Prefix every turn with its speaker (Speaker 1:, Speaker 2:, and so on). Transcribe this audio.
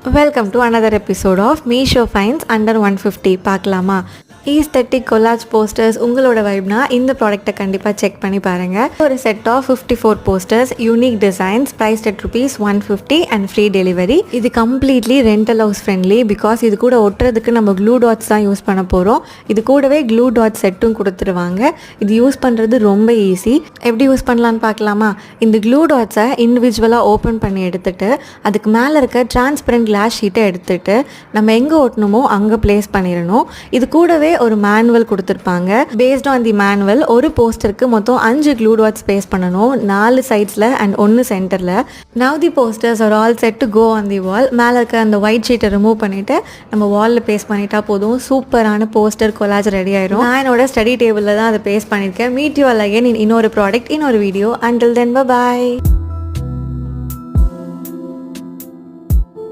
Speaker 1: Welcome to another episode of Meesho Finds Under 150. பார்க்கலாமா? Aesthetic collage posters உங்களோட வைப்னா இந்த ப்ராடக்ட்டை கண்டிப்பாக செக் பண்ணி பாருங்கள். ஒரு set of 54 posters, unique designs, priced at ₹150 and free delivery. இது completely rental house friendly. Because இது கூட ஒட்டுறதுக்கு நம்ம க்ளூ டாட்ஸ் தான் யூஸ் பண்ண போகிறோம். இது கூடவே க்ளூ டாட் செட்டும் கொடுத்துருவாங்க. இது யூஸ் பண்ணுறது ரொம்ப ஈஸி. எப்படி யூஸ் பண்ணலான்னு பார்க்கலாமா? இந்த க்ளூ டாட்ஸை இண்டிவிஜுவலாக ஓப்பன் பண்ணி எடுத்துகிட்டு அதுக்கு மேலே இருக்க டிரான்ஸ்பரண்ட் கிளாஸ் ஷீட்டை எடுத்துகிட்டு நம்ம எங்கே ஒட்டணுமோ அங்கே பிளேஸ் பண்ணிடணும். இது கூடவே ஒரு மேனுவல் கொடுத்துருப்பாங்க. பேஸ்ட் ஆன் தி மேனுவல் ஒரு போஸ்டருக்கு மொத்தம் 5 க்ளூ டாட்ஸ் பேஸ்ட் பண்ணணும், 4 சைட்ஸில் அண்ட் 1 சென்டரில். Now the posters are all set to go on the wall. மேலே இருக்க அந்த ஒயிட் ஷீட்டை ரிமூவ் பண்ணிவிட்டு நம்ம வாலில் பேஸ்ட் பண்ணிட்டா போதும். சூப்பரான போஸ்டர் கொலாஜ் ரெடி ஆயிடும். நான் என்னோட ஸ்டடி டேபிளில் தான் அதை பேஸ்ட் பண்ணியிருக்கேன். Meet you all again in இன்னொரு ப்ராடக்ட், இன்னொரு வீடியோ. Until then by.